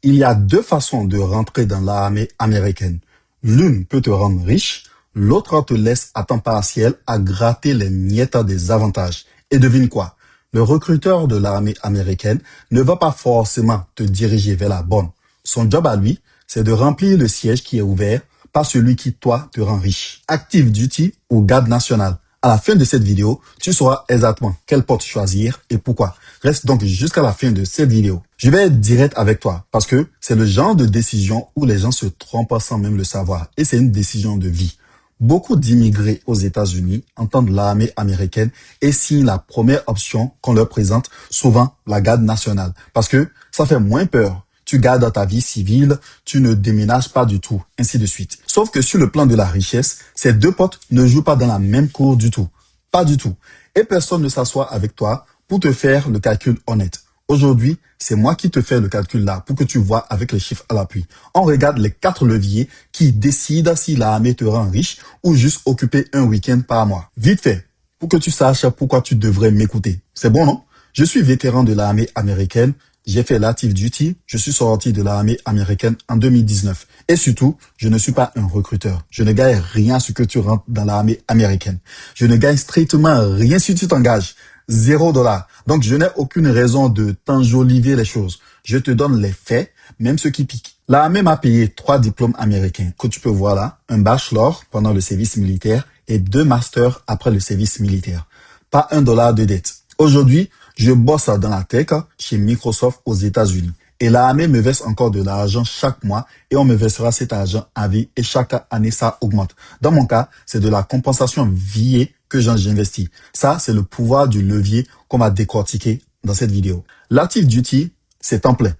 Il y a deux façons de rentrer dans l'armée américaine. L'une peut te rendre riche, l'autre te laisse à temps partiel à gratter les miettes des avantages. Et devine quoi? Le recruteur de l'armée américaine ne va pas forcément te diriger vers la bonne. Son job à lui, c'est de remplir le siège qui est ouvert, pas celui qui, toi, te rend riche. Active Duty ou garde nationale. À la fin de cette vidéo, tu sauras exactement quelle porte choisir et pourquoi. Reste donc jusqu'à la fin de cette vidéo. Je vais être direct avec toi parce que c'est le genre de décision où les gens se trompent sans même le savoir et c'est une décision de vie. Beaucoup d'immigrés aux États-Unis entendent l'armée américaine et signent la première option qu'on leur présente, souvent la garde nationale, parce que ça fait moins peur. Tu gardes ta vie civile, tu ne déménages pas du tout, ainsi de suite. Sauf que sur le plan de la richesse, ces deux potes ne jouent pas dans la même cour du tout. Pas du tout. Et personne ne s'assoit avec toi pour te faire le calcul honnête. Aujourd'hui, c'est moi qui te fais le calcul là pour que tu vois avec les chiffres à l'appui. On regarde les 4 leviers qui décident si l'armée te rend riche ou juste occuper un week-end par mois. Vite fait, pour que tu saches pourquoi tu devrais m'écouter. C'est bon, non? Je suis vétéran de l'armée américaine. J'ai fait l'active duty, je suis sorti de l'armée américaine en 2019. Et surtout, je ne suis pas un recruteur. Je ne gagne rien sur que tu rentres dans l'armée américaine. Je ne gagne strictement rien si tu t'engages. $0. Donc, je n'ai aucune raison de t'enjoliver les choses. Je te donne les faits, même ceux qui piquent. L'armée m'a payé 3 diplômes américains que tu peux voir là. Un bachelor pendant le service militaire et 2 masters après le service militaire. Pas $1 de dette. Aujourd'hui, je bosse dans la tech chez Microsoft aux États-Unis. Et l'armée me verse encore de l'argent chaque mois et on me versera cet argent à vie et chaque année ça augmente. Dans mon cas, c'est de la compensation VA que j'investis. Ça, c'est le pouvoir du levier qu'on va décortiquer dans cette vidéo. L'active duty, c'est temps plein.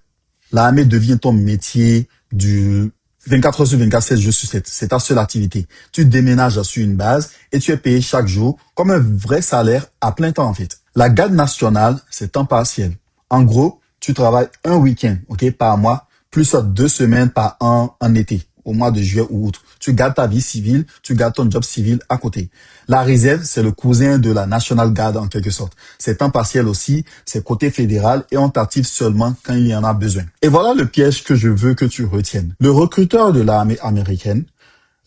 L'armée devient ton métier du 24 heures sur 24, 7 jours sur 7. C'est ta seule activité. Tu déménages sur une base et tu es payé chaque jour comme un vrai salaire à plein temps en fait. La garde nationale, c'est temps partiel. En gros, tu travailles un week-end, par mois, plus 2 semaines par an en été, au mois de juillet ou août. Tu gardes ta vie civile, tu gardes ton job civil à côté. La réserve, c'est le cousin de la National Guard en quelque sorte. C'est temps partiel aussi, c'est côté fédéral et on t'active seulement quand il y en a besoin. Et voilà le piège que je veux que tu retiennes. Le recruteur de l'armée américaine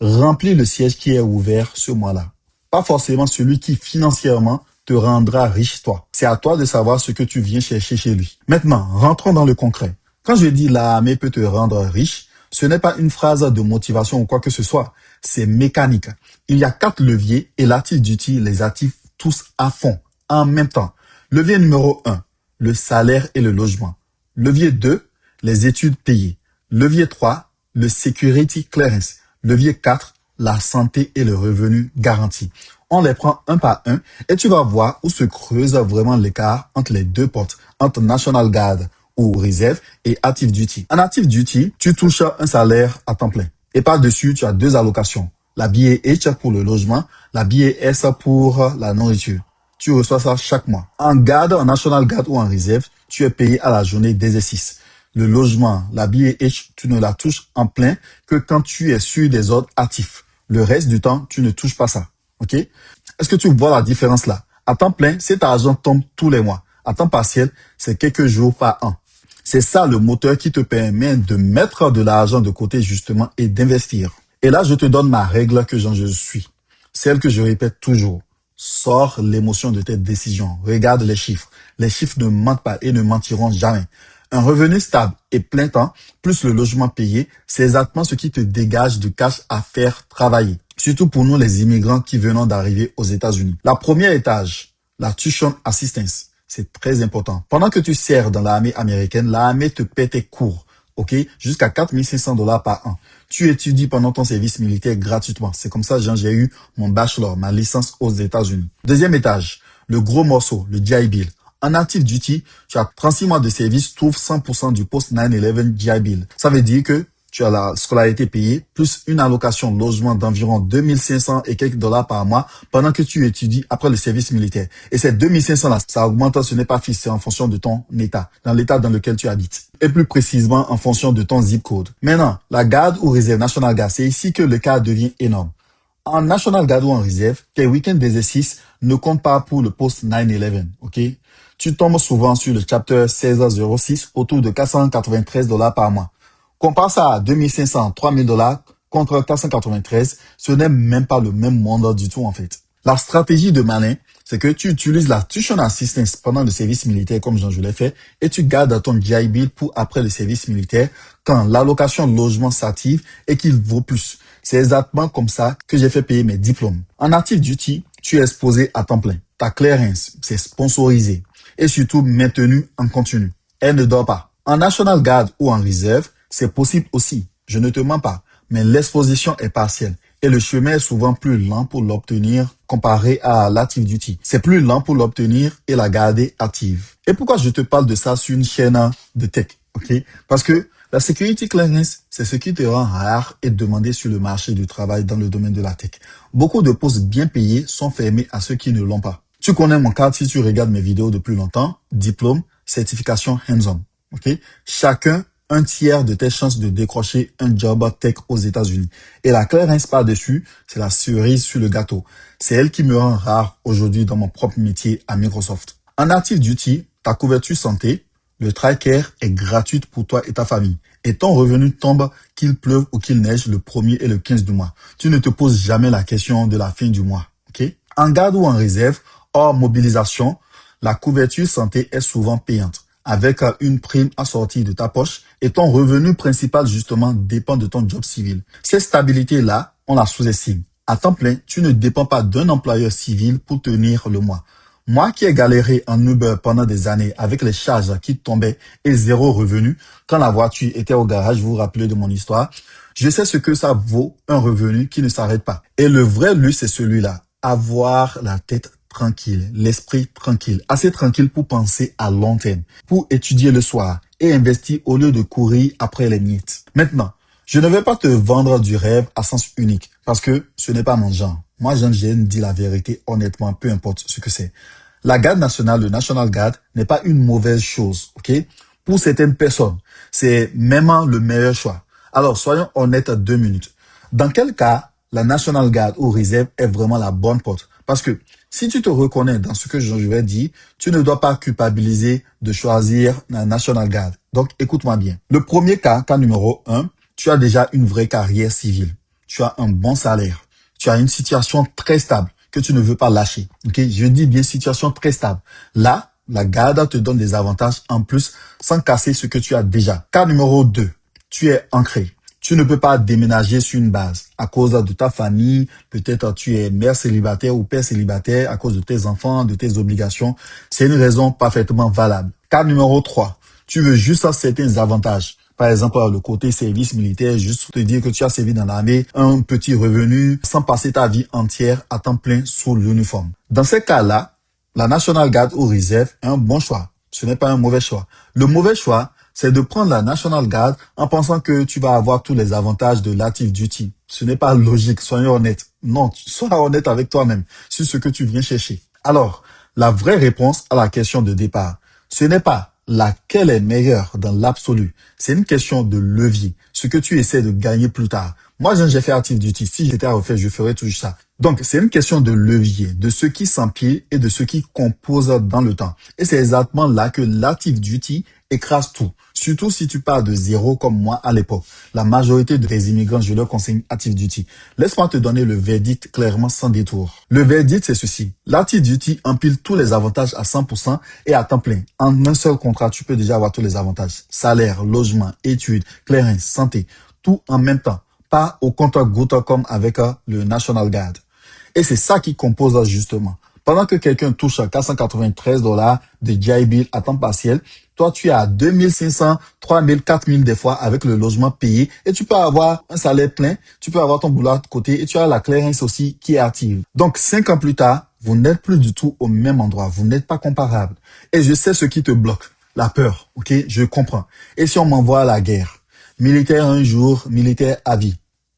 remplit le siège qui est ouvert ce mois-là. Pas forcément celui qui financièrement te rendra riche toi. C'est à toi de savoir ce que tu viens chercher chez lui. Maintenant, rentrons dans le concret. Quand je dis l'armée peut te rendre riche, ce n'est pas une phrase de motivation ou quoi que ce soit. C'est mécanique. Il y a 4 leviers et l'active duty les active tous à fond, en même temps. Levier numéro 1, le salaire et le logement. Levier 2, les études payées. Levier 3, le security clearance. Levier 4, la santé et le revenu garanti. On les prend un par un et tu vas voir où se creuse vraiment l'écart entre les deux portes, entre National Guard ou réserve et Active Duty. En Active Duty, tu touches un salaire à temps plein. Et par-dessus, tu as 2 allocations. La BAH pour le logement, la BAS pour la nourriture. Tu reçois ça chaque mois. En garde, en National Guard ou en réserve, tu es payé à la journée d'exercice. Le logement, la BAH, tu ne la touches en plein que quand tu es sur des ordres actifs. Le reste du temps, tu ne touches pas ça. OK? Est-ce que tu vois la différence là? À temps plein, cet argent tombe tous les mois. À temps partiel, c'est quelques jours par an. C'est ça le moteur qui te permet de mettre de l'argent de côté justement et d'investir. Et là, je te donne ma règle que je suis. Celle que je répète toujours. Sors l'émotion de tes décisions. Regarde les chiffres. Les chiffres ne mentent pas et ne mentiront jamais. Un revenu stable et plein temps, plus le logement payé, c'est exactement ce qui te dégage de cash à faire travailler. Surtout pour nous les immigrants qui venons d'arriver aux États-Unis. La première étage, la tuition assistance, c'est très important. Pendant que tu sers dans l'armée américaine, l'armée te paie tes cours, jusqu'à $4 500 par an. Tu étudies pendant ton service militaire gratuitement. C'est comme ça j'ai eu mon bachelor, ma licence aux États-Unis. Deuxième étage, le gros morceau, le GI Bill. En Active Duty, tu as 36 mois de service, trouve 100% du post 9/11 GI Bill. Ça veut dire que tu as la scolarité payée, plus une allocation de logement d'environ 2500 et quelques dollars par mois pendant que tu étudies après le service militaire. Et ces 2500 là, ça augmente, ce n'est pas fixé en fonction de ton état, dans l'état dans lequel tu habites. Et plus précisément en fonction de ton zip code. Maintenant, la garde ou réserve National Guard, c'est ici que le cas devient énorme. En National Guard ou en réserve, tes week-ends d'exercice ne comptent pas pour le post 9/11, tu tombes souvent sur le chapter 1606 autour de $493 par mois. Compare ça à 2500, $3000 contre 493, ce n'est même pas le même monde du tout en fait. La stratégie de malin, c'est que tu utilises la tuition assistance pendant le service militaire comme je l'ai fait et tu gardes ton GI Bill pour après le service militaire quand l'allocation logement s'active et qu'il vaut plus. C'est exactement comme ça que j'ai fait payer mes diplômes. En active duty, tu es exposé à temps plein. Ta clearance, c'est sponsorisé et surtout maintenu en continu. Elle ne dort pas. En National Guard ou en réserve, c'est possible aussi. Je ne te mens pas, mais l'exposition est partielle. Et le chemin est souvent plus lent pour l'obtenir comparé à l'active duty. C'est plus lent pour l'obtenir et la garder active. Et pourquoi je te parle de ça sur une chaîne de tech, ok? Parce que la security clearance, c'est ce qui te rend rare et demandé sur le marché du travail dans le domaine de la tech. Beaucoup de postes bien payés sont fermés à ceux qui ne l'ont pas. Tu connais mon cas si tu regardes mes vidéos depuis longtemps. Diplôme, certification hands-on, ok? Chacun un tiers de tes chances de décrocher un job tech aux États-Unis. Et la clearance par-dessus, c'est la cerise sur le gâteau. C'est elle qui me rend rare aujourd'hui dans mon propre métier à Microsoft. En active duty, ta couverture santé, le TRICARE est gratuite pour toi et ta famille. Et ton revenu tombe qu'il pleuve ou qu'il neige le 1er et le 15 du mois. Tu ne te poses jamais la question de la fin du mois. Okay? En garde ou en réserve, hors mobilisation, la couverture santé est souvent payante, avec une prime assortie de ta poche et ton revenu principal justement dépend de ton job civil. Cette stabilité-là, on la sous-estime. À temps plein, tu ne dépends pas d'un employeur civil pour tenir le mois. Moi qui ai galéré en Uber pendant des années avec les charges qui tombaient et zéro revenu, quand la voiture était au garage, vous vous rappelez de mon histoire, je sais ce que ça vaut un revenu qui ne s'arrête pas. Et le vrai luxe, c'est celui-là, avoir la tête tranquille, l'esprit tranquille, assez tranquille pour penser à long terme, pour étudier le soir et investir au lieu de courir après les miettes. Maintenant, je ne vais pas te vendre du rêve à sens unique parce que ce n'est pas mon genre. Moi, j'aime dire la vérité honnêtement, peu importe ce que c'est. La garde nationale, le National Guard, n'est pas une mauvaise chose, ok? Pour certaines personnes, c'est même le meilleur choix. Alors, soyons honnêtes 2 minutes. Dans quel cas, la National Guard ou réserve est vraiment la bonne porte? Parce que si tu te reconnais dans ce que je vais dire, tu ne dois pas culpabiliser de choisir la National Guard. Donc, écoute-moi bien. Le premier cas numéro 1, tu as déjà une vraie carrière civile. Tu as un bon salaire. Tu as une situation très stable que tu ne veux pas lâcher. Ok, je dis bien situation très stable. Là, la garde te donne des avantages en plus sans casser ce que tu as déjà. Cas numéro 2, tu es ancré. Tu ne peux pas déménager sur une base à cause de ta famille. Peut-être tu es mère célibataire ou père célibataire à cause de tes enfants, de tes obligations. C'est une raison parfaitement valable. Cas numéro 3, tu veux juste certains avantages. Par exemple, le côté service militaire, juste te dire que tu as servi dans l'armée, un petit revenu, sans passer ta vie entière à temps plein sous l'uniforme. Dans ces cas-là, la National Guard ou Reserve est un bon choix. Ce n'est pas un mauvais choix. Le mauvais choix, c'est de prendre la National Guard en pensant que tu vas avoir tous les avantages de l'active duty. Ce n'est pas logique, soyons honnêtes. Non, sois honnête avec toi-même sur ce que tu viens chercher. Alors, la vraie réponse à la question de départ, ce n'est pas laquelle est meilleure dans l'absolu. C'est une question de levier, ce que tu essaies de gagner plus tard. Moi, j'ai fait active duty. Si j'étais à refaire, je ferais toujours ça. Donc, c'est une question de levier, de ce qui s'empile et de ce qui compose dans le temps. Et c'est exactement là que l'active duty écrase tout. Surtout si tu pars de zéro comme moi à l'époque. La majorité des immigrants, je leur conseille active duty. Laisse-moi te donner le verdict clairement sans détour. Le verdict, c'est ceci. L'active duty empile tous les avantages à 100% et à temps plein. En un seul contrat, tu peux déjà avoir tous les avantages. Salaire, logement, études, clearance, santé, tout en même temps. Pas au compte-gouttes comme avec le National Guard. Et c'est ça qui compose justement. Pendant que quelqu'un touche à $493 de GI Bill à temps partiel, toi, tu es à 2500, 3000, 4000 des fois avec le logement payé et tu peux avoir un salaire plein, tu peux avoir ton boulot à côté et tu as la clearance aussi qui est active. Donc, 5 ans plus tard, vous n'êtes plus du tout au même endroit. Vous n'êtes pas comparables. Et je sais ce qui te bloque. La peur, ok? Je comprends. Et si on m'envoie à la guerre? Militaire un jour, militaire à vie.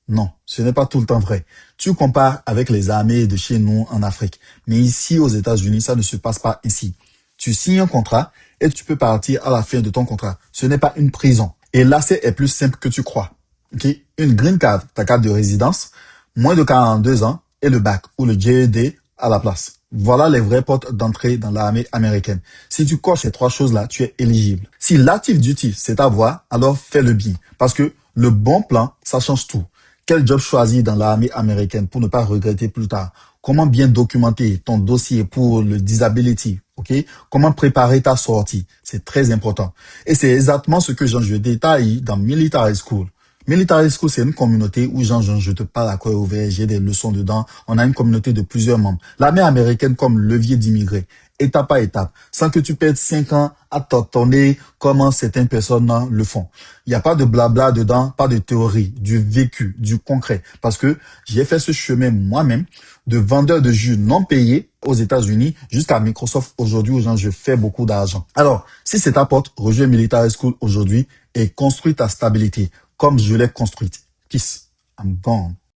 Non, ce n'est pas tout le temps vrai. Tu compares avec les armées de chez nous en Afrique. Mais ici, aux États-Unis, ça ne se passe pas ainsi. Tu signes un contrat et tu peux partir à la fin de ton contrat. Ce n'est pas une prison. Et l'accès est plus simple que tu crois. Okay? Une green card, ta carte de résidence, moins de 42 ans et le bac ou le GED à la place. Voilà les vraies portes d'entrée dans l'armée américaine. Si tu coches ces trois choses-là, tu es éligible. Si l'active duty, c'est ta voie, alors fais-le bien. Parce que le bon plan, ça change tout. Quel job choisir dans l'armée américaine pour ne pas regretter plus tard? Comment bien documenter ton dossier pour le disability? Ok? Comment préparer ta sortie? C'est très important. Et c'est exactement ce que je détaille dans Military School. Military School, c'est une communauté où je te parle à cœur ouvert, j'ai des leçons dedans. On a une communauté de plusieurs membres. L'armée américaine comme levier d'immigrés, étape par étape, sans que tu perdes 5 ans à t'entendre comment certaines personnes le font. Il n'y a pas de blabla dedans, pas de théorie, du vécu, du concret. Parce que j'ai fait ce chemin moi-même de vendeur de jus non payé aux États-Unis jusqu'à Microsoft aujourd'hui où je fais beaucoup d'argent. Alors, si c'est ta porte, rejoins Military School aujourd'hui et construis ta stabilité comme je l'ai construite. Peace. I'm gone.